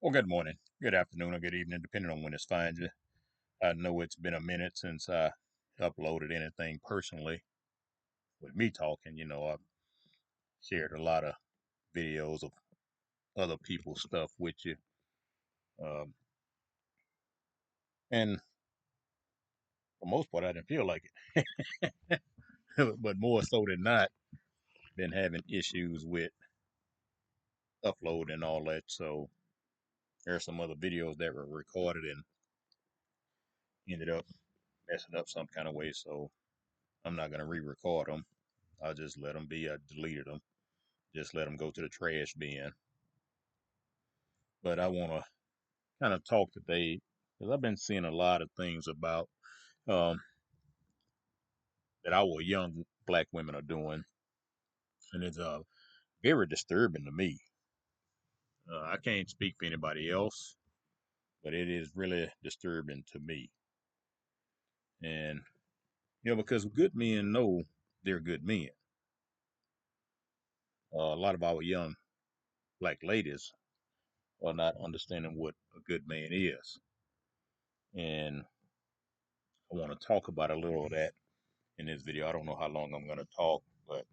Well, good morning, good afternoon, or good evening, depending on when it's finds you. I know it's been a minute since I uploaded anything personally with me talking. I've shared a lot of videos of other people's stuff with you. Um, and for most part, I didn't feel like it. But more so than not, been having issues with upload and all that. So there are some other videos that were recorded and ended up messing up some kind of way. So I'm not going to re-record them. I'll just let them be. I deleted them. Just let them go to the trash bin. But I want to kind of talk today because I've been seeing a lot of things about um, that our young black women are doing, and it's very disturbing to me. I can't speak for anybody else, but it is really disturbing to me. And because good men know they're good men. A lot of our young black ladies are not understanding what a good man is, and I want to talk about a little of that in this video. I don't know how long I'm going to talk, but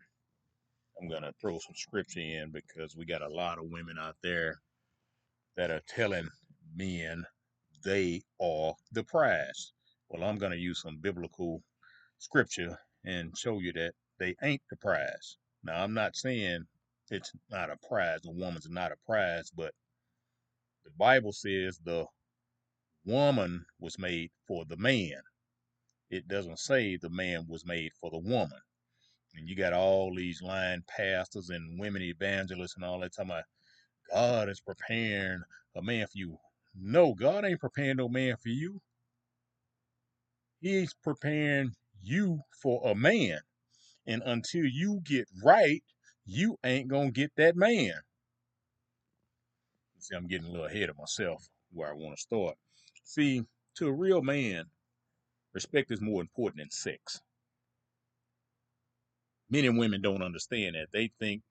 I'm going to throw some scripture in because we got a lot of women out there that are telling men they are the prize. Well, I'm going to use some biblical scripture and show you that they ain't the prize. Now, I'm not saying it's not a prize, a woman's not a prize, but the Bible says the woman was made for the man. It doesn't say the man was made for the woman. And you got all these lying pastors and women evangelists and all that talking about God is preparing a man for you. No, God ain't preparing no man for you. He's preparing you for a man. And until you get right, you ain't gonna get that man. See, I'm getting a little ahead of myself where I want to start. See, to a real man, respect is more important than sex. Men and women don't understand that. They think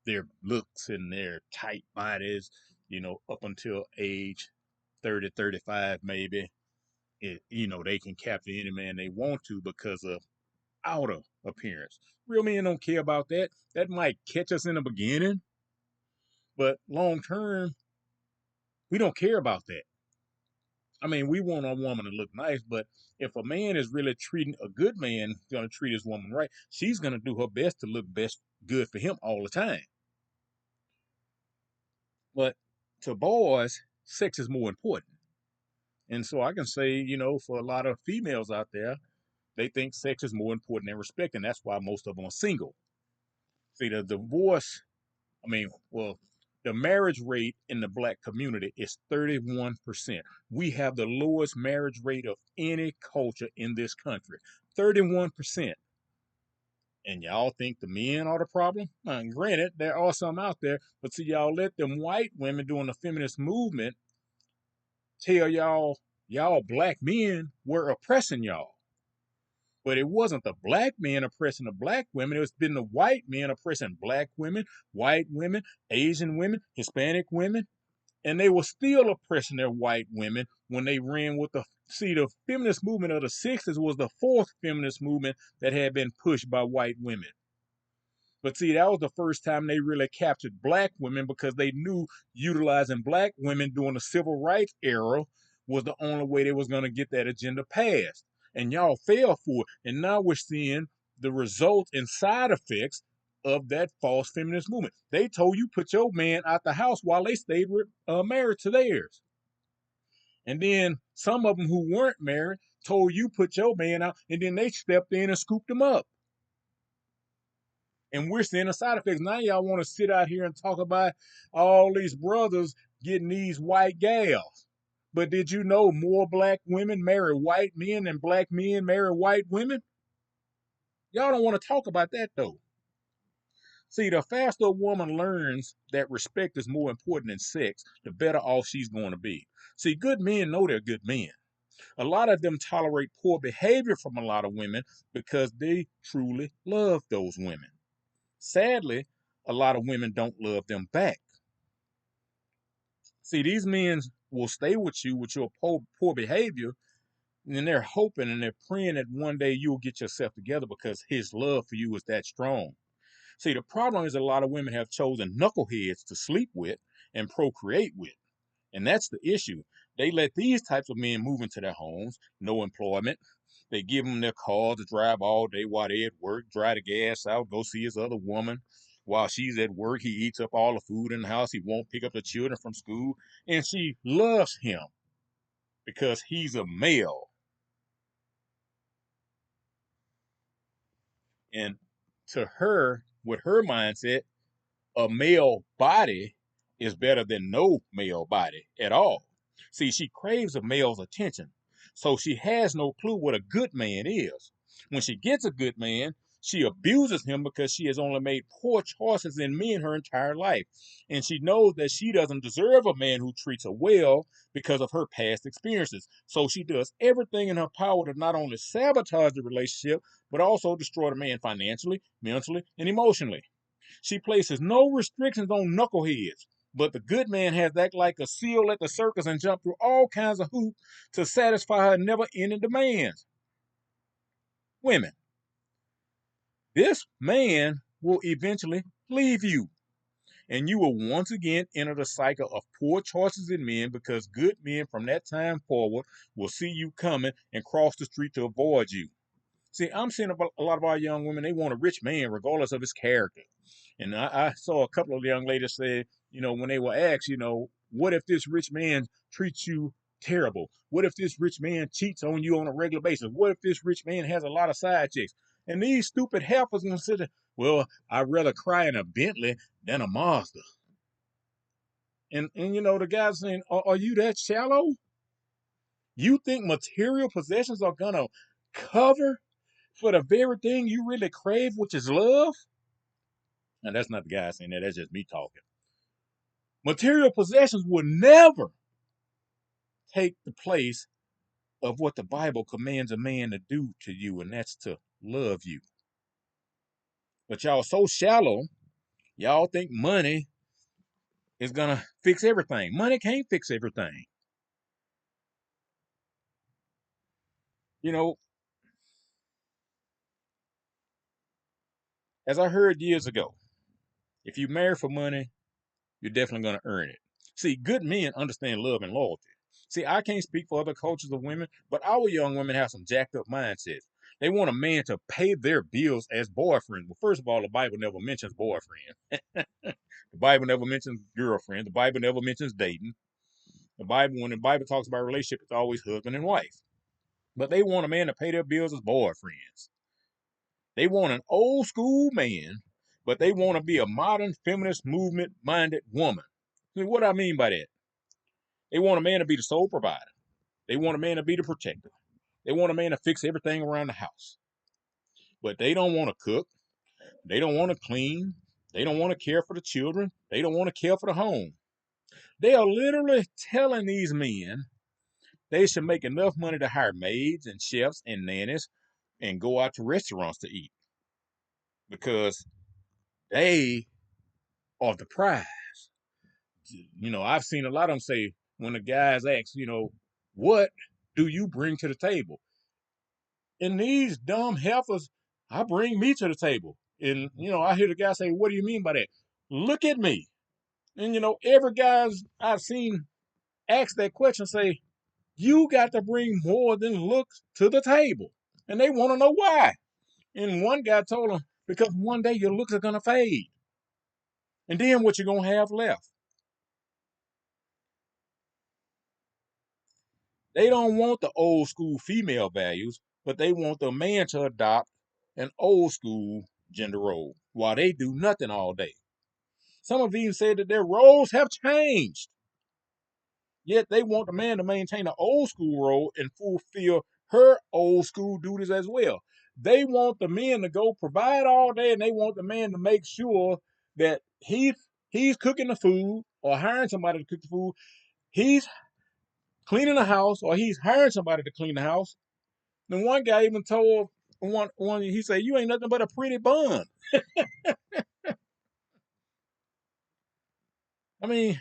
their looks and their tight bodies, up until age 30, 35 maybe, they can capture any man they want to because of outer appearance. Real men don't care about that. That might catch us in the beginning, but long term, we don't care about that. I mean, we want a woman to look nice, but if a man is really treating a good man, going to treat his woman right, she's going to do her best to look best good for him all the time. But to boys, sex is more important. And so I can say, for a lot of females out there, they think sex is more important than respect, and that's why most of them are single. See, the divorce, the marriage rate in the black community is 31%. We have the lowest marriage rate of any culture in this country, 31%. And y'all think the men are the problem? Now, granted, there are some out there, but see, y'all let them white women doing the feminist movement tell y'all black men were oppressing y'all. But it wasn't the black men oppressing the black women. It's been the white men oppressing black women, white women, Asian women, Hispanic women. And they were still oppressing their white women when they ran with the feminist movement of the 60s was the fourth feminist movement that had been pushed by white women. But see, that was the first time they really captured black women because they knew utilizing black women during the civil rights era was the only way they was going to get that agenda passed. And y'all fell for it. And now we're seeing the results and side effects of that false feminist movement. They told you put your man out the house while they stayed married to theirs. And then some of them who weren't married told you put your man out, and then they stepped in and scooped them up. And we're seeing the side effects. Now y'all want to sit out here and talk about all these brothers getting these white gals. But did you know more black women marry white men than black men marry white women? Y'all don't want to talk about that though. See, the faster a woman learns that respect is more important than sex, the better off she's going to be. See, good men know they're good men. A lot of them tolerate poor behavior from a lot of women because they truly love those women. Sadly, a lot of women don't love them back. See, these men will stay with you with your poor behavior, and they're hoping and they're praying that one day you'll get yourself together because his love for you is that strong. See, the problem is a lot of women have chosen knuckleheads to sleep with and procreate with. And that's the issue. They let these types of men move into their homes, no employment. They give them their car to drive all day while they're at work, dry the gas out, go see his other woman. While she's at work, he eats up all the food in the house. He won't pick up the children from school. And she loves him because he's a male. And to her, with her mindset, a male body is better than no male body at all. See, she craves a male's attention, so she has no clue what a good man is. When she gets a good man, she abuses him because she has only made poor choices in men her entire life. And she knows that she doesn't deserve a man who treats her well because of her past experiences. So she does everything in her power to not only sabotage the relationship, but also destroy the man financially, mentally, and emotionally. She places no restrictions on knuckleheads, but the good man has to act like a seal at the circus and jump through all kinds of hoops to satisfy her never ending demands. Women, this man will eventually leave you, and you will once again enter the cycle of poor choices in men because good men from that time forward will see you coming and cross the street to avoid you. See, I'm seeing a lot of our young women, they want a rich man regardless of his character. And I saw a couple of young ladies say, when they were asked, what if this rich man treats you terrible? What if this rich man cheats on you on a regular basis? What if this rich man has a lot of side chicks? And these stupid heifers consider, well, I'd rather cry in a Bentley than a Mazda. And the guy's saying, are you that shallow? You think material possessions are going to cover for the very thing you really crave, which is love? And that's not the guy saying that, that's just me talking. Material possessions will never take the place of what the Bible commands a man to do to you, and that's to love you. But y'all so shallow, y'all think money is gonna fix everything. Money can't fix everything. You know, as I heard years ago, if you marry for money, you're definitely gonna earn it. See, good men understand love and loyalty. See, I can't speak for other cultures of women, but our young women have some jacked up mindsets. They want a man to pay their bills as boyfriend. Well, first of all, the Bible never mentions boyfriend. The Bible never mentions girlfriend. The Bible never mentions dating. When the Bible talks about relationship, it's always husband and wife. But they want a man to pay their bills as boyfriends. They want an old school man, but they want to be a modern feminist movement minded woman. See, what I mean by that? They want a man to be the sole provider. They want a man to be the protector. They want a man to fix everything around the house. But they don't want to cook. They don't want to clean. They don't want to care for the children. They don't want to care for the home. They are literally telling these men they should make enough money to hire maids and chefs and nannies and go out to restaurants to eat because they are the prize. I've seen a lot of them say when the guys ask, what do you bring to the table? And these dumb heifers, I bring me to the table. And, I hear the guy say, what do you mean by that? Look at me. And, every guy's I've seen ask that question say, you got to bring more than looks to the table. And they want to know why. And one guy told him, because one day your looks are going to fade. And then what you going to have left? They don't want the old school female values, but they want the man to adopt an old school gender role while they do nothing all day. Some have even said that their roles have changed. Yet they want the man to maintain an old school role and fulfill her old school duties as well. They want the men to go provide all day, and they want the man to make sure that he's cooking the food or hiring somebody to cook the food. He's cleaning the house or he's hiring somebody to clean the house. And one guy even told one he said, "You ain't nothing but a pretty bum." I mean,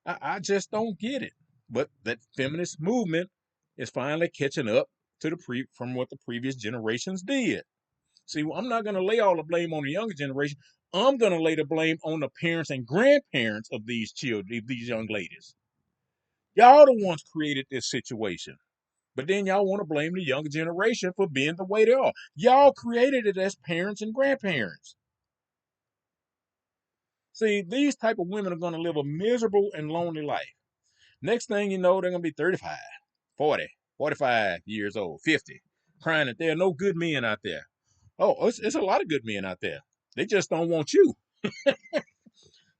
I just don't get it. But that feminist movement is finally catching up to from what the previous generations did. See, I'm not going to lay all the blame on the younger generation. I'm going to lay the blame on the parents and grandparents of these children, these young ladies. Y'all the ones created this situation. But then y'all want to blame the younger generation for being the way they are. Y'all created it as parents and grandparents. See, these type of women are going to live a miserable and lonely life. Next thing you know, they're going to be 35, 40, 45 years old, 50, crying that there are no good men out there. Oh, it's a lot of good men out there. They just don't want you.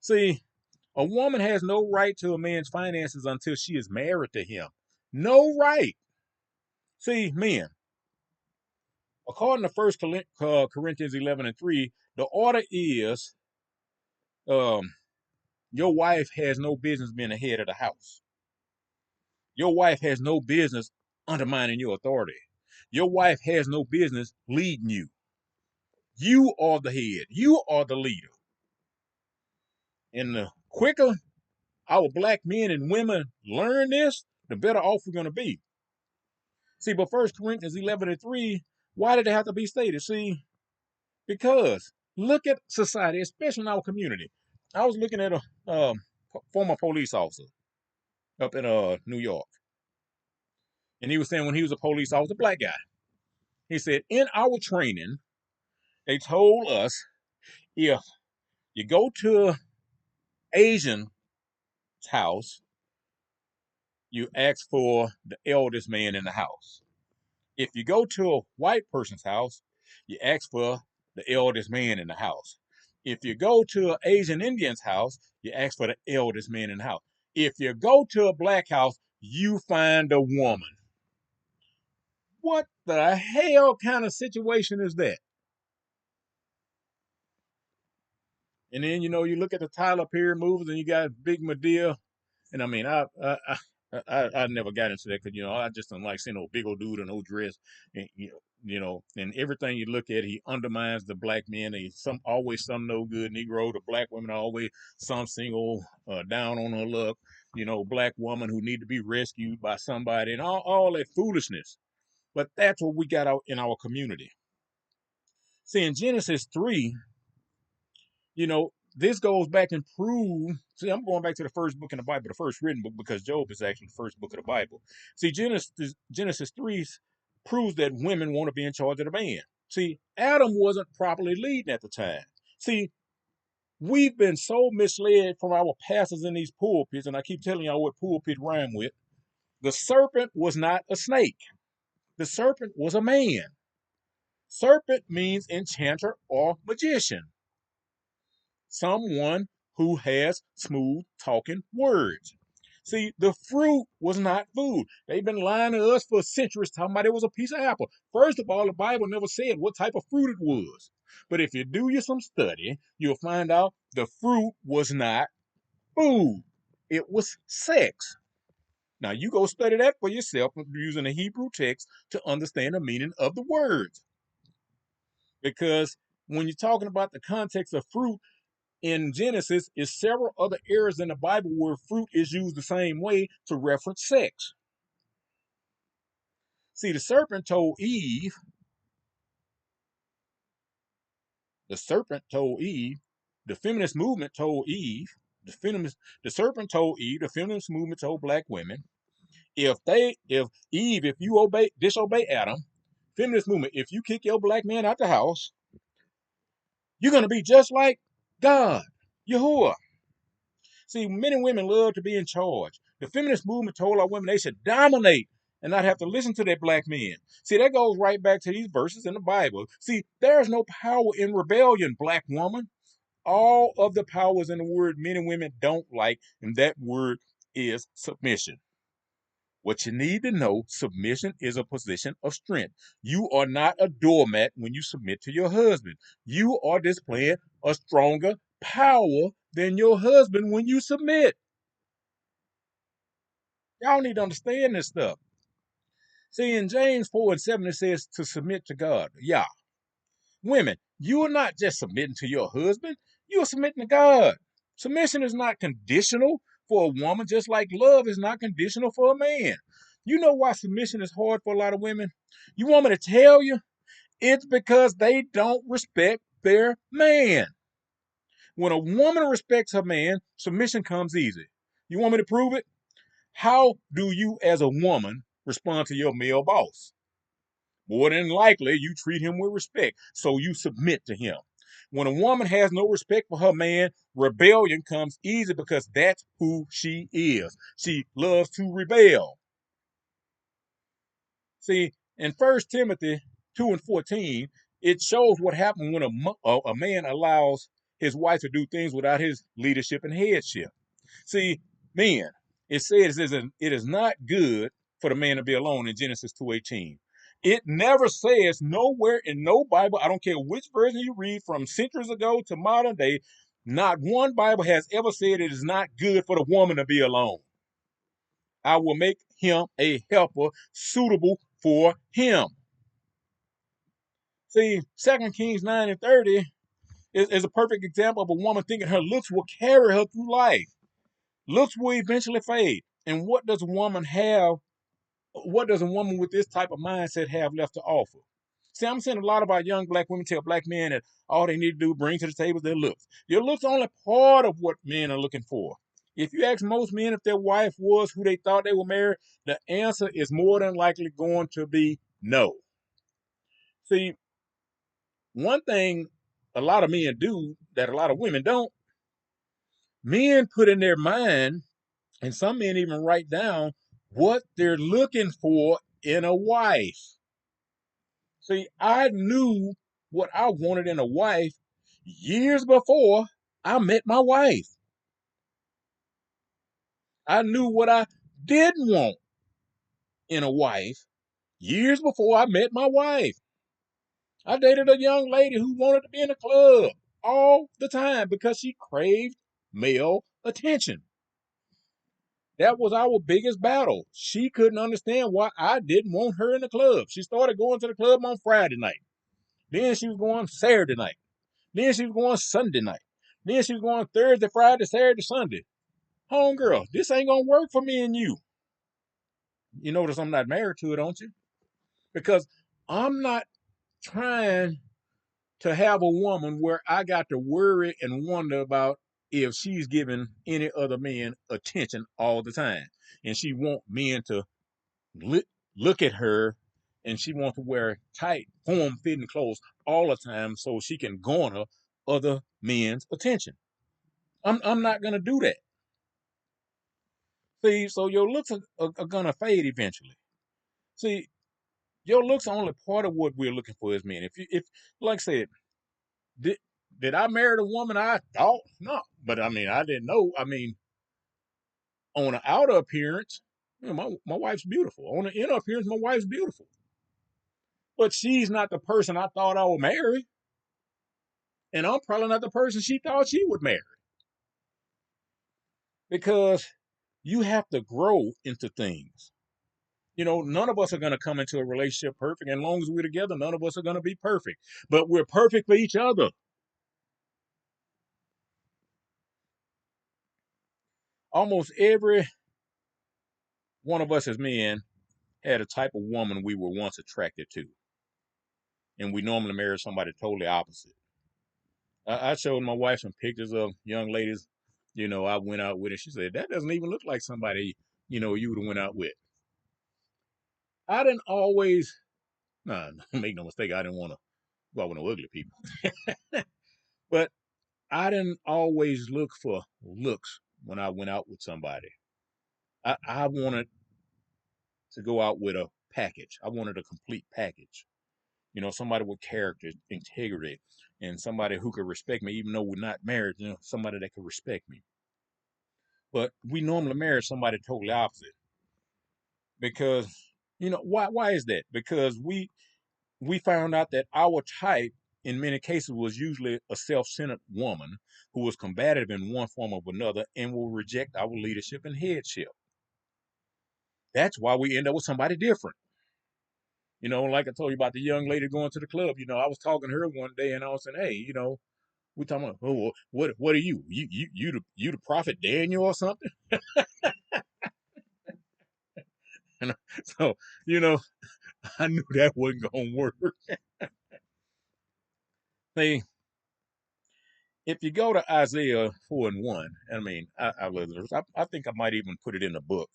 See, a woman has no right to a man's finances until she is married to him. No right. See, men, according to First Corinthians 11:3, the order is um, your wife has no business being the head of the house. Your wife has no business undermining your authority. Your wife has no business leading you. You are the head. You are the leader. And the quicker our black men and women learn this, the better off we're going to be. See, but First Corinthians 11:3, why did it have to be stated? See, because look at society, especially in our community. I was looking at a former police officer up in New York, and he was saying when he was a police officer, black guy, he said in our training, they told us if you go to Asian house, you ask for the eldest man in the house. If you go to a white person's house, you ask for the eldest man in the house. If you go to an Asian Indian's house, you ask for the eldest man in the house. If you go to a black house, you find a woman. What the hell kind of situation is that? And then you look at the Tyler Perry movies, and you got Big Medea. And I mean, I never got into that because I just don't like seeing no big old dude in no dress, and and everything you look at, he undermines the black men. He's always some no good Negro. The black women are always some single, down on her luck, black woman who need to be rescued by somebody, and all that foolishness. But that's what we got out in our community. See, in Genesis 3, this goes back and proves. See, I'm going back to the first book in the Bible, the first written book, because Job is actually the first book of the Bible. See, Genesis 3 proves that women want to be in charge of the man. See, Adam wasn't properly leading at the time. See, we've been so misled from our pastors in these pulpits, and I keep telling y'all what pulpit rhyme with. The serpent was not a snake. The serpent was a man. Serpent means enchanter or magician. Someone who has smooth talking words. See, the fruit was not food. They've been lying to us for centuries talking about it was a piece of apple. First of all, the Bible never said what type of fruit it was. But if you do you some study, you'll find out the fruit was not food. It was sex. Now you go study that for yourself using the Hebrew text to understand the meaning of the words. Because when you're talking about the context of fruit, in Genesis is several other areas in the Bible where fruit is used the same way to reference sex. See, the serpent told Eve, the feminist movement told Eve, the serpent told Eve, the feminist movement told black women, if Eve, if you disobey Adam, feminist movement, if you kick your black man out the house, you're gonna be just like God, Yahuwah. See, men and women love to be in charge. The feminist movement told our women they should dominate and not have to listen to their black men. See, that goes right back to these verses in the Bible. See, there's no power in rebellion, black woman. All of the powers in the word men and women don't like, and that word is submission. What you need to know, submission is a position of strength. You are not a doormat when you submit to your husband. You are displaying a stronger power than your husband when you submit. Y'all need to understand this stuff. See, in James 4:7, it says to submit to God. Yeah. Women, you are not just submitting to your husband, you are submitting to God. Submission is not conditional, for a woman, just like love is not conditional for a man. You know why submission is hard for a lot of women? You want me to tell you? It's because they don't respect their man. When a woman respects her man, submission comes easy. You want me to prove it? How do you, as a woman, respond to your male boss? More than likely, you treat him with respect, so you submit to him. When a woman has no respect for her man, rebellion comes easy because that's who she is. She loves to rebel. See, in 1 Timothy 2 and 14, it shows what happens when a man allows his wife to do things without his leadership and headship. See, men, it says it is not good for the man to be alone in Genesis 2:18. It never says nowhere in no Bible, I don't care which version you read from centuries ago to modern day, not one Bible has ever said it is not good for the woman to be alone. I will make him a helper suitable for him. See, 2 Kings 9 and 30 is a perfect example of a woman thinking her looks will carry her through life. Looks will eventually fade. And what does a woman have? What does a woman with this type of mindset have left to offer? See, I'm seeing a lot of our young black women tell black men that all they need to do bring to the table is their looks. Your looks are only part of what men are looking for. If you ask most men if their wife was who they thought they were married, the answer is more than likely going to be no. See, one thing a lot of men do that a lot of women don't, men put in their mind, and some men even write down what they're looking for in a wife. See, I knew what I wanted in a wife years before I met my wife. I knew what I didn't want in a wife years before I met my wife. I dated a young lady who wanted to be in a club all the time because she craved male attention. That was our biggest battle. She couldn't understand why I didn't want her in the club. She started going to the club on Friday night. Then she was going Saturday night. Then she was going Sunday night. Then she was going Thursday, Friday, Saturday, Sunday. Homegirl, this ain't gonna work for me and you. You notice I'm not married to her, don't you? Because I'm not trying to have a woman where I got to worry and wonder about if she's giving any other man attention all the time. And she want men to look at her, and she wants to wear tight, form-fitting clothes all the time so she can garner other men's attention. I'm not gonna do that. See, so your looks are gonna fade eventually. See, your looks are only part of what we're looking for as men. If like I said, did did I marry the woman I thought? No, but I mean I didn't know. I mean, on the outer appearance, you know, my wife's beautiful. On the inner appearance, my wife's beautiful. But she's not the person I thought I would marry. And I'm probably not the person she thought she would marry. Because you have to grow into things. You know, none of us are going to come into a relationship perfect. And as long as we're together, none of us are going to be perfect. But we're perfect for each other. Almost every one of us as men had a type of woman we were once attracted to. And we normally marry somebody totally opposite. I showed my wife some pictures of young ladies, I went out with, and she said, that doesn't even look like somebody, you would have went out with. I didn't always, nah, make no mistake, I didn't want to go out with no ugly people. But I didn't always look for looks when I went out with somebody. I wanted to go out with a package. I wanted a complete package. Somebody with character, integrity, and somebody who could respect me, even though we're not married, somebody that could respect me. But we normally marry somebody totally opposite because, why is that? Because we found out that our type in many cases was usually a self-centered woman who was combative in one form or another and will reject our leadership and headship. That's why we end up with somebody different. Like I told you about the young lady going to the club. I was talking to her one day and I was saying, hey, We talking about, oh, what are you? You the prophet Daniel or something? And so, you know, I knew that wasn't gonna work. See, if you go to Isaiah 4:1, I mean, I think I might even put it in the book.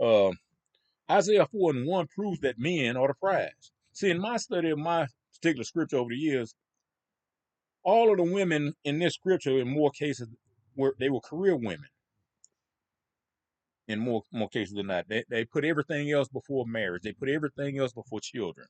Uh, Isaiah 4:1 proves that men are the prize. See, in my study of my particular scripture over the years, all of the women in this scripture, in more cases, were career women. In more cases than not, they put everything else before marriage. They put everything else before children.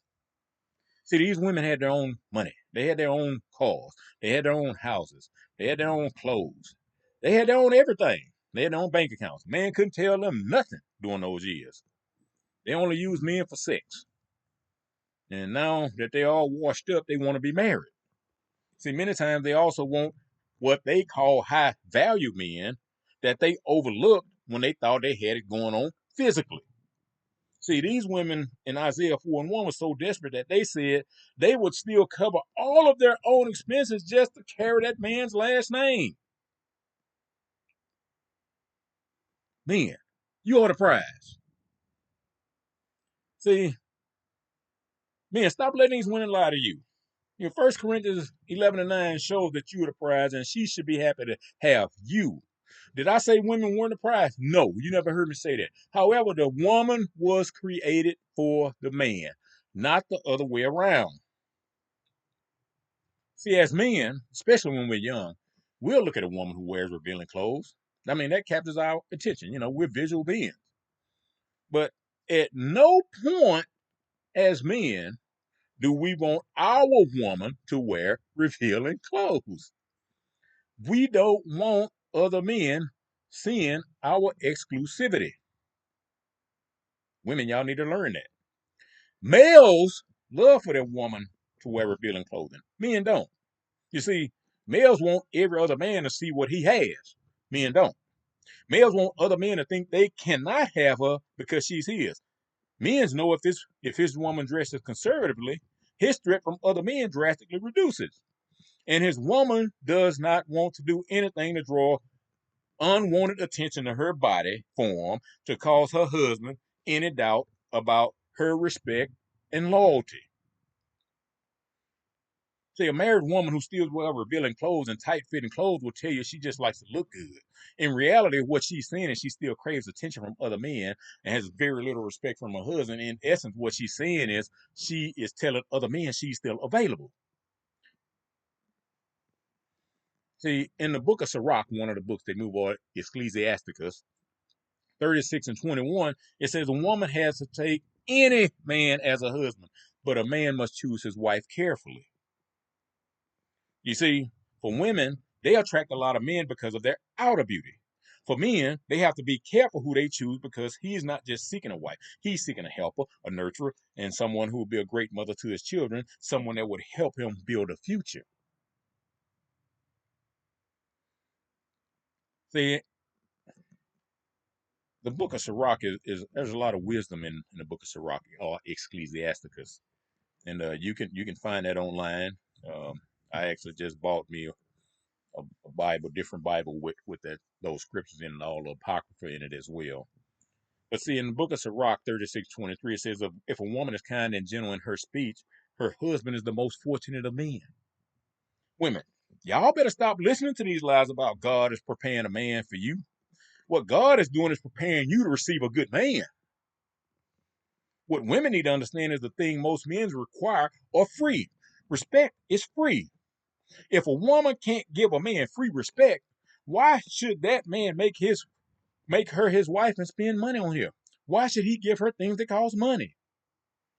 See, these women had their own money. They had their own cars. They had their own houses. They had their own clothes. They had their own everything. They had their own bank accounts. Man couldn't tell them nothing during those years. They only used men for sex. And now that they all washed up, they want to be married. See, many times they also want what they call high value men that they overlooked when they thought they had it going on physically. See, these women in Isaiah 4:1 were so desperate that they said they would still cover all of their own expenses just to carry that man's last name. Men, you are the prize. See, men, stop letting these women lie to you. Your 1 Corinthians 11:9 shows that you are the prize, and she should be happy to have you. Did I say women weren't the prize? No, you never heard me say that. However, the woman was created for the man, not the other way around. See, as men, especially when we're young, we'll look at a woman who wears revealing clothes. I mean, that captures our attention. You know, we're visual beings. But at no point as men do we want our woman to wear revealing clothes. We don't want other men seeing our exclusivity. Women, y'all need to learn that. Males love for their woman to wear revealing clothing. Men don't. You see, males want every other man to see what he has. Men don't. Males want other men to think they cannot have her because she's his. Men know if his woman dresses conservatively, his threat from other men drastically reduces. And his woman does not want to do anything to draw unwanted attention to her body form to cause her husband any doubt about her respect and loyalty. See, a married woman who still wears revealing clothes and tight-fitting clothes will tell you she just likes to look good. In reality, what she's saying is she still craves attention from other men and has very little respect from her husband. In essence, what she's saying is she is telling other men she's still available. See, in the book of Sirach, one of the books they move on, Ecclesiasticus 36 and 21, it says a woman has to take any man as a husband, but a man must choose his wife carefully. You see, for women, they attract a lot of men because of their outer beauty. For men, they have to be careful who they choose because he is not just seeking a wife. He's seeking a helper, a nurturer, and someone who will be a great mother to his children, someone that would help him build a future. See, the book of Sirach is there's a lot of wisdom in the book of Sirach or Ecclesiasticus, and you can find that online. I actually just bought me a Bible, different Bible with those scriptures in and all the apocrypha in it as well. But see, in the book of Sirach 36:23, it says, if a woman is kind and gentle in her speech, her husband is the most fortunate of men. Women, y'all better stop listening to these lies about God is preparing a man for you. What God is doing is preparing you to receive a good man. What women need to understand is the thing most men require are free. Respect is free. If a woman can't give a man free respect, why should that man make her his wife and spend money on him? Why should he give her things that cost money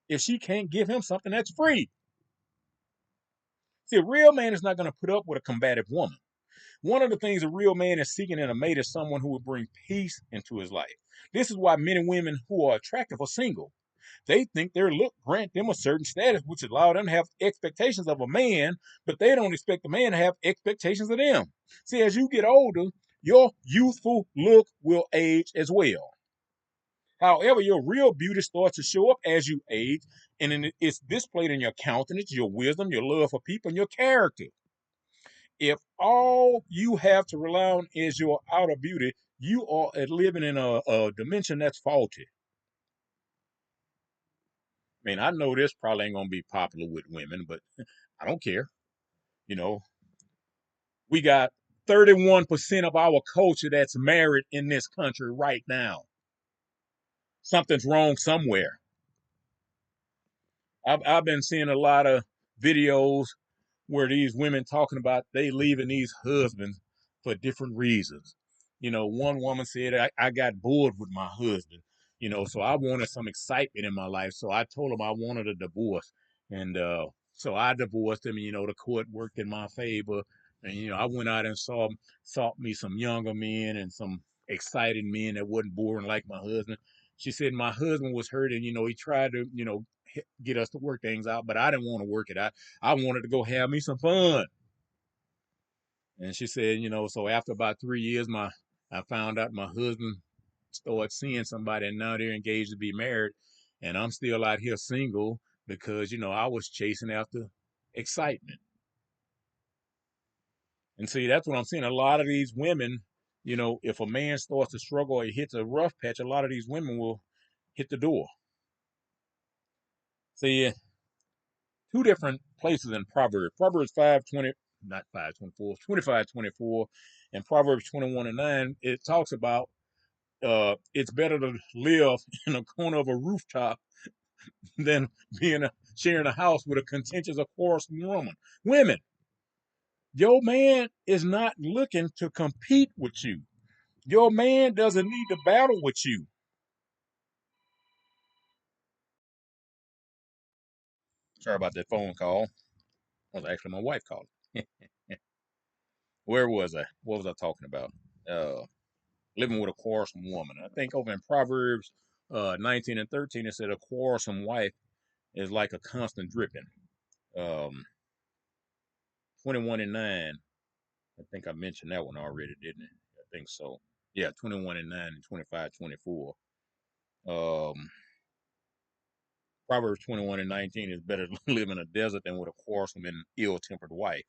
if she can't give him something that's free? See, a real man is not going to put up with a combative woman. One of the things a real man is seeking in a mate is someone who will bring peace into his life. This is why many women who are attractive are single. They think their look grant them a certain status, which allow them to have expectations of a man, but they don't expect the man to have expectations of them. See, as you get older, your youthful look will age as well. However, your real beauty starts to show up as you age, and it's displayed in your countenance, your wisdom, your love for people, and your character. If all you have to rely on is your outer beauty, you are living in a dimension that's faulty. I mean, I know this probably ain't gonna be popular with women, but I don't care. You know, we got 31% of our culture that's married in this country right now. Something's wrong somewhere. I've been seeing a lot of videos where these women talking about they leaving these husbands for different reasons. One woman said, I got bored with my husband, so I wanted some excitement in my life. So I told him I wanted a divorce. And so I divorced him, and, the court worked in my favor. And, I went out and sought me some younger men and some exciting men that wasn't boring like my husband. She said, my husband was hurt and, he tried to, get us to work things out, but I didn't want to work it out. I wanted to go have me some fun. And she said, so after about 3 years, I found out my husband started seeing somebody and now they're engaged to be married. And I'm still out here single because, I was chasing after excitement. And see, that's what I'm seeing. A lot of these women, if a man starts to struggle or he hits a rough patch, a lot of these women will hit the door. See, two different places in Proverbs. Proverbs 5:20, not 5:24, 25:24, and Proverbs 21:9. It talks about it's better to live in a corner of a rooftop than sharing a house with a contentious or quarrelsome woman. Women, your man is not looking to compete with you. Your man doesn't need to battle with you. Sorry about that phone call. That was actually my wife calling. Where was I? What was I talking about? Living with a quarrelsome woman. I think over in Proverbs 19 and 13, it said a quarrelsome wife is like a constant dripping. 21 and 9, I think I mentioned that one already, didn't it? I think so. Yeah, 21 and 9 and 25:24. Um, Proverbs 21 and 19 is better to live in a desert than with a quarrelsome and ill tempered wife.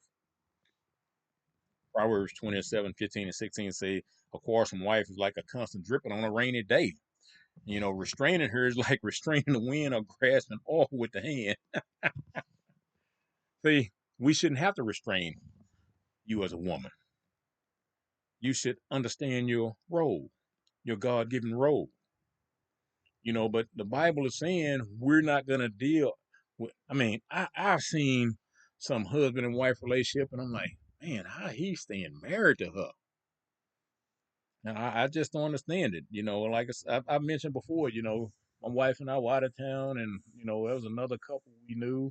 Proverbs 27:15 and 16 say a quarrelsome wife is like a constant dripping on a rainy day. Restraining her is like restraining the wind or grasping oil with the hand. See, we shouldn't have to restrain you as a woman. You should understand your role, your God given role. But the Bible is saying we're not going to deal with, I mean, I've seen some husband and wife relationship, and I'm like, man, how he staying married to her? And I just don't understand it. Like I've mentioned before, my wife and I were out of town, and, there was another couple we knew,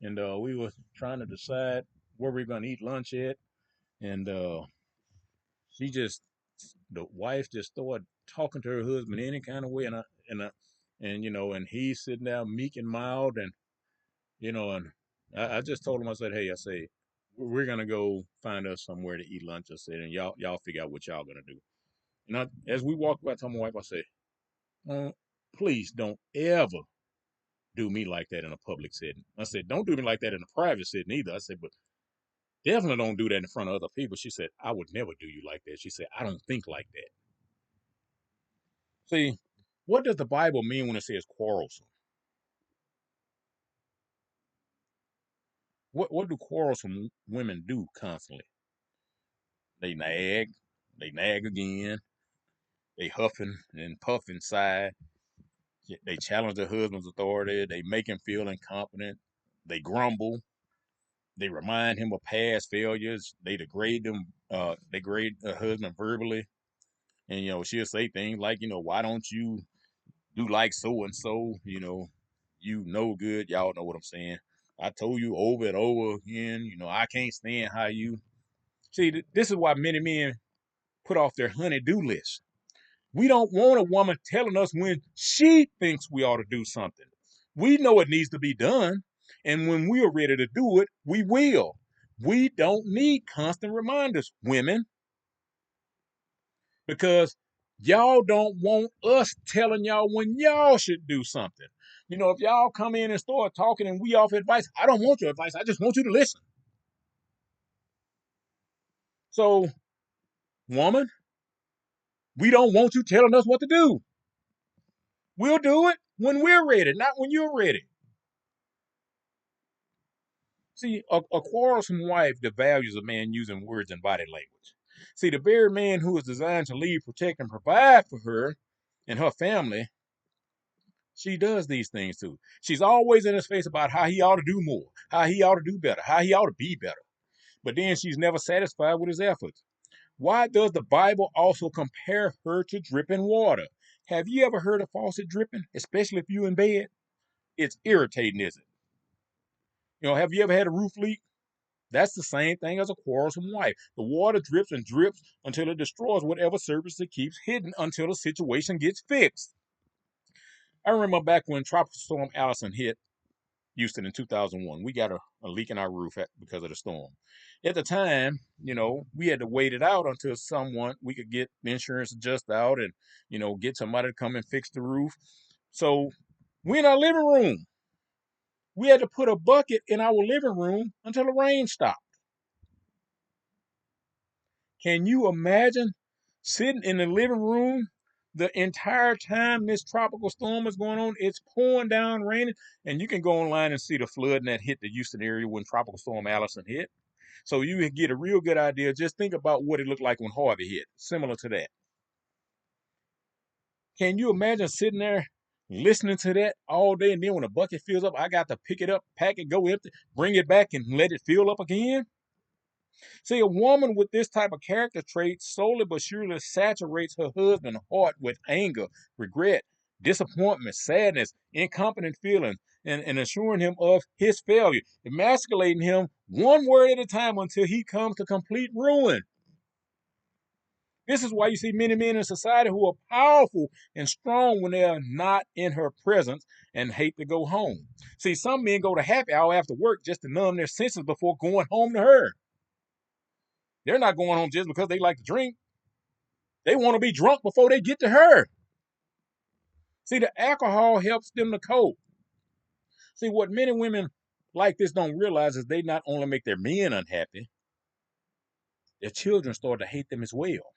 and we were trying to decide where we are going to eat lunch at. And she just, the wife just started talking to her husband any kind of way. And he's sitting there meek and mild. And I just told him, I said, hey, I say, we're going to go find us somewhere to eat lunch. I said, and y'all figure out what y'all going to do. And as we walked by, I told my wife, I said, please don't ever do me like that in a public setting. I said, don't do me like that in a private setting either. I said, but definitely don't do that in front of other people. She said, I would never do you like that. She said, I don't think like that. See, what does the Bible mean when it says quarrelsome? What do quarrelsome women do constantly? They nag, they nag again, they huffing and puff inside, they challenge their husband's authority, they make him feel incompetent, they grumble, they remind him of past failures, they degrade their husband verbally, and she'll say things like, why don't you do like so and so, you know good, y'all know what I'm saying. I told you over and over again, I can't stand how you see. This is why many men put off their honey-do list. We don't want a woman telling us when she thinks we ought to do something. We know it needs to be done, and when we are ready to do it, we will. We don't need constant reminders, women, because y'all don't want us telling y'all when y'all should do something. If y'all come in and start talking and we offer advice, I don't want your advice. I just want you to listen. So, woman, we don't want you telling us what to do. We'll do it when we're ready, not when you're ready. See, a quarrelsome wife devalues a man using words and body language. See, the very man who is designed to lead, protect, and provide for her and her family, she does these things too. She's always in his face about how he ought to do more, how he ought to do better, how he ought to be better. But then she's never satisfied with his efforts. Why does the Bible also compare her to dripping water? Have you ever heard a faucet dripping, especially if you're in bed? It's irritating, isn't it? Have you ever had a roof leak? That's the same thing as a quarrelsome wife. The water drips and drips until it destroys whatever surface it keeps hidden until the situation gets fixed. I remember back when Tropical Storm Allison hit Houston in 2001. We got a leak in our roof because of the storm. At the time, we had to wait it out until we could get the insurance adjusted out and, get somebody to come and fix the roof. So we in our living room. We had to put a bucket in our living room until the rain stopped. Can you imagine sitting in the living room the entire time this tropical storm is going on? It's pouring down, raining, and you can go online and see the flooding that hit the Houston area when Tropical Storm Allison hit. So you get a real good idea. Just think about what it looked like when Harvey hit, similar to that. Can you imagine sitting there listening to that all day, and then when the bucket fills up, I got to pick it up, pack it, go empty, bring it back, and let it fill up again? See, a woman with this type of character trait slowly but surely saturates her husband's heart with anger, regret, disappointment, sadness, incompetent feelings, and assuring him of his failure, emasculating him one word at a time until he comes to complete ruin. This is why you see many men in society who are powerful and strong when they are not in her presence and hate to go home. See, some men go to happy hour after work just to numb their senses before going home to her. They're not going home just because they like to drink. They want to be drunk before they get to her. See, the alcohol helps them to cope. See, what many women like this don't realize is they not only make their men unhappy, their children start to hate them as well.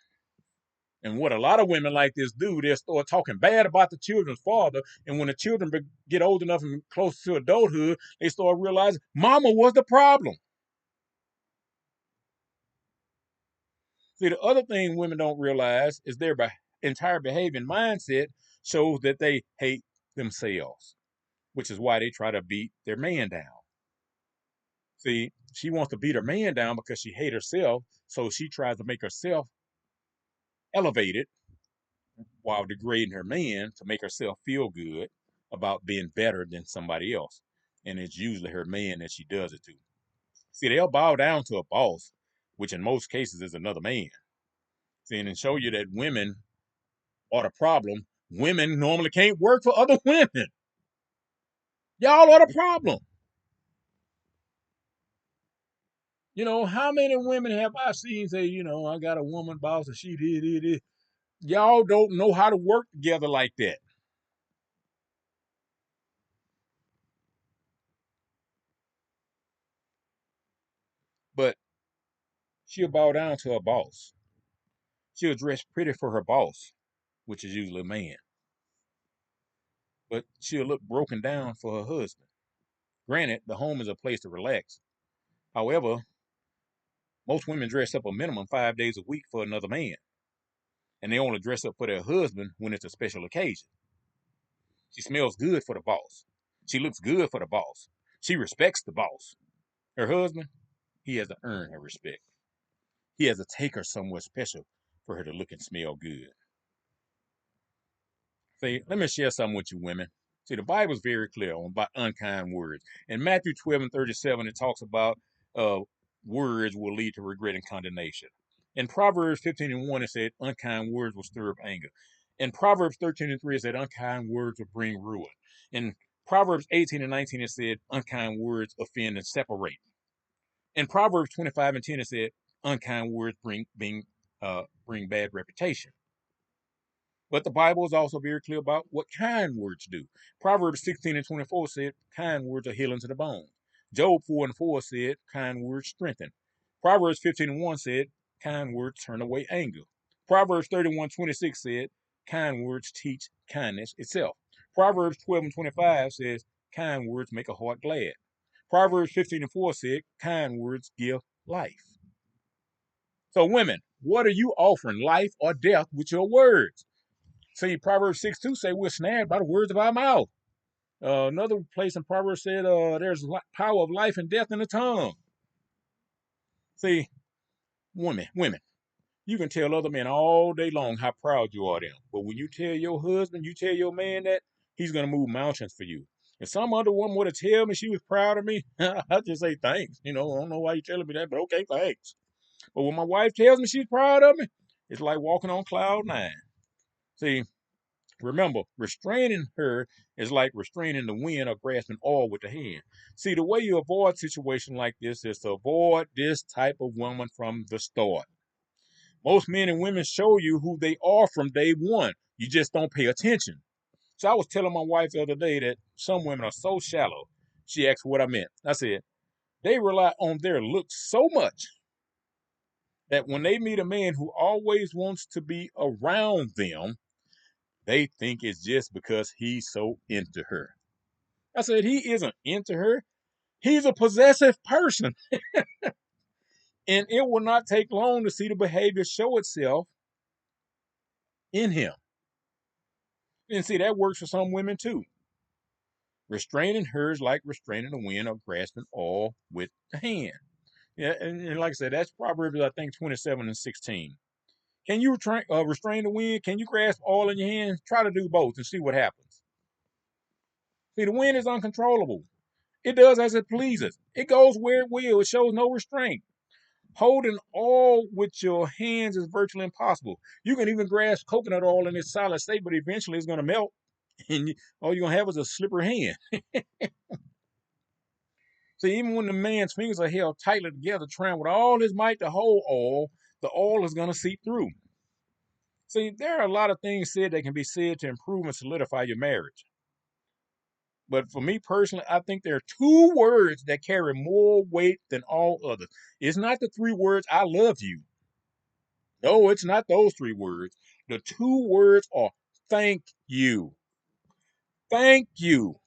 And what a lot of women like this do, they start talking bad about the children's father. And when the children get old enough and close to adulthood, they start realizing mama was the problem. See, the other thing women don't realize is their entire behavior and mindset shows that they hate themselves, which is why they try to beat their man down. See, she wants to beat her man down because she hates herself, so she tries to make herself elevated while degrading her man to make herself feel good about being better than somebody else. And it's usually her man that she does it to. See, they'll bow down to a boss, which in most cases is another man. See, and show you that women are the problem. Women normally can't work for other women. Y'all are the problem. How many women have I seen say, I got a woman boss and she did it. Y'all don't know how to work together like that. But she'll bow down to her boss. She'll dress pretty for her boss, which is usually a man. But she'll look broken down for her husband. Granted, the home is a place to relax. However, most women dress up a minimum 5 days a week for another man. And they only dress up for their husband when it's a special occasion. She smells good for the boss. She looks good for the boss. She respects the boss. Her husband, he has to earn her respect. He has to take her somewhere special for her to look and smell good. See, let me share something with you, women. See, the Bible is very clear on about unkind words. In Matthew 12 and 37, it talks about uh, words will lead to regret and condemnation. In Proverbs 15 and 1, it said, unkind words will stir up anger. In Proverbs 13 and 3, it said, unkind words will bring ruin. In Proverbs 18 and 19, it said, unkind words offend and separate. In Proverbs 25 and 10, it said, unkind words bring bad reputation. But the Bible is also very clear about what kind words do. Proverbs 16 and 24 said, kind words are healing to the bones. Job 4 and 4 said, kind words strengthen. Proverbs 15 and 1 said, Kind words turn away anger. Proverbs 31:26 said, kind words teach kindness itself. Proverbs 12:25 says, kind words make a heart glad. Proverbs 15:4 said, kind words give life. So, women, what are you offering, life or death, with your words? See, Proverbs 6:2 say we're snared by the words of our mouth. Another place in Proverbs said there's power of life and death in the tongue. See, women, you can tell other men all day long how proud you are of them. But when you tell your husband, you tell your man that, he's going to move mountains for you. If some other woman were to tell me she was proud of me, I'd just say thanks. I don't know why you're telling me that, but okay, thanks. But when my wife tells me she's proud of me, it's like walking on cloud nine. See, remember, restraining her is like restraining the wind or grasping oil with the hand. See, the way you avoid a situation like this is to avoid this type of woman from the start. Most men and women show you who they are from day one. You just don't pay attention. So I was telling my wife the other day that some women are so shallow. She asked what I meant. I said, they rely on their looks so much that when they meet a man who always wants to be around them, they think it's just because he's so into her. I said, he isn't into her. He's a possessive person. And it will not take long to see the behavior show itself in him. And see, that works for some women too. Restraining her is like restraining the wind or grasping all with the hand. Yeah, and like I said, that's Proverbs, I think, 27:16. Can you restrain the wind? Can you grasp all in your hands? Try to do both and see what happens. See, the wind is uncontrollable. It does as it pleases. It goes where it will. It shows no restraint. Holding all with your hands is virtually impossible. You can even grasp coconut oil in its solid state, but eventually it's going to melt, and all you're going to have is a slippery hand. See, even when the man's fingers are held tightly together, trying with all his might to hold oil, the oil is going to seep through. See, there are a lot of things said that can be said to improve and solidify your marriage. But for me personally, I think there are two words that carry more weight than all others. It's not the three words, I love you. No, it's not those three words. The two words are thank you. Thank you.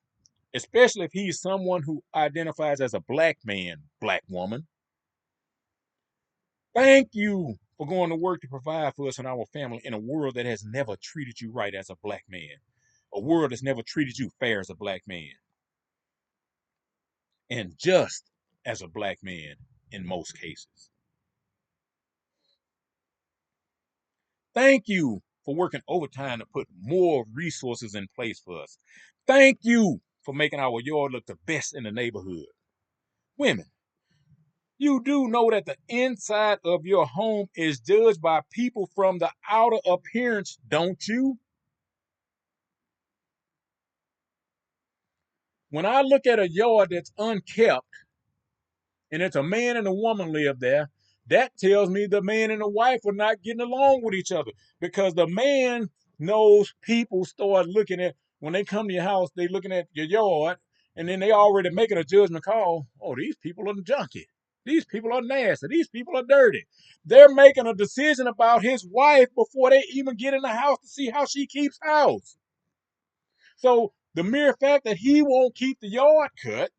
Especially if he's someone who identifies as a black man, black woman. Thank you for going to work to provide for us and our family in a world that has never treated you right as a black man. A world that's never treated you fair as a black man. And just as a black man in most cases. Thank you for working overtime to put more resources in place for us. Thank you for making our yard look the best in the neighborhood. Women, you do know that the inside of your home is judged by people from the outer appearance, don't you? When I look at a yard that's unkept and it's a man and a woman live there, that tells me the man and the wife are not getting along with each other because the man knows people start looking at, when they come to your house, they looking at your yard and then they already making a judgment call. Oh, these people are junky. These people are nasty. These people are dirty. They're making a decision about his wife before they even get in the house to see how she keeps house. So the mere fact that he won't keep the yard cut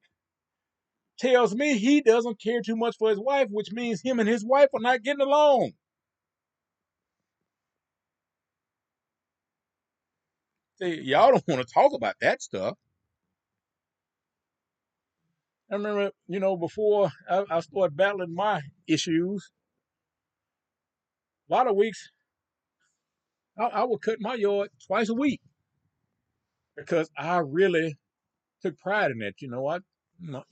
tells me he doesn't care too much for his wife, which means him and his wife are not getting along. See, y'all don't want to talk about that stuff. I remember, before I started battling my issues, a lot of weeks I would cut my yard twice a week because I really took pride in that.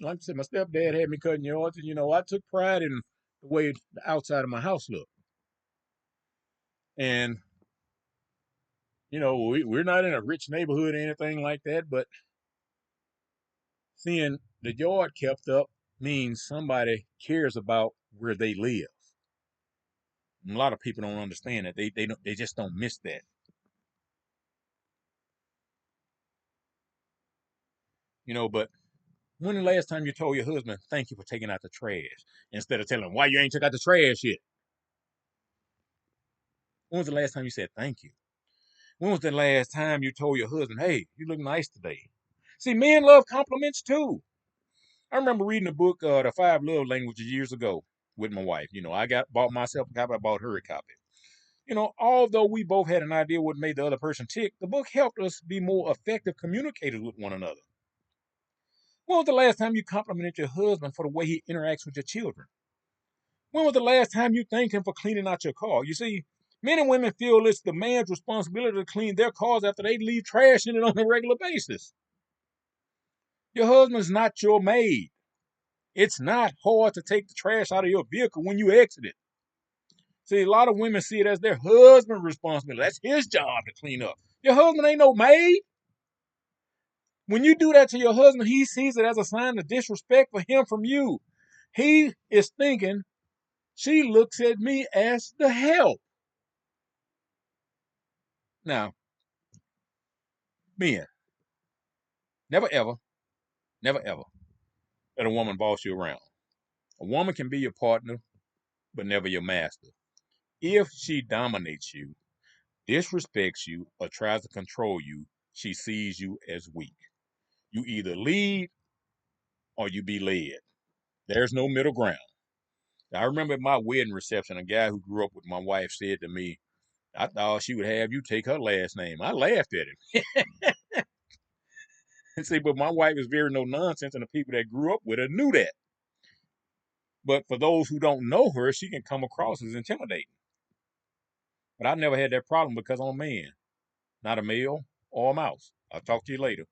Like I said, my stepdad had me cutting yards, and I took pride in the way the outside of my house looked. And we're not in a rich neighborhood or anything like that, but seeing the yard kept up means somebody cares about where they live. And a lot of people don't understand that. They just don't miss that. But when the last time you told your husband, thank you for taking out the trash, instead of telling him why you ain't took out the trash yet? When was the last time you said thank you? When was the last time you told your husband, hey, you look nice today? See, men love compliments too. I remember reading a book, The Five Love Languages, years ago with my wife. I bought myself a copy, I bought her a copy. Although we both had an idea what made the other person tick, the book helped us be more effective communicators with one another. When was the last time you complimented your husband for the way he interacts with your children? When was the last time you thanked him for cleaning out your car? You see, men and women feel it's the man's responsibility to clean their cars after they leave trash in it on a regular basis. Your husband's not your maid. It's not hard to take the trash out of your vehicle when you exit it. See, a lot of women see it as their husband's responsibility. That's his job to clean up. Your husband ain't no maid. When you do that to your husband, he sees it as a sign of disrespect for him from you. He is thinking, she looks at me as the help. Now, men, never ever, never ever let a woman boss you around. A woman can be your partner, but never your master. If she dominates you, disrespects you, or tries to control you, she sees you as weak. You either lead or you be led. There's no middle ground. I remember at my wedding reception, a guy who grew up with my wife said to me, I thought she would have you take her last name. I laughed at him. And see, but my wife is very no nonsense, and the people that grew up with her knew that. But for those who don't know her, she can come across as intimidating. But I never had that problem because I'm a man, not a male or a mouse. I'll talk to you later.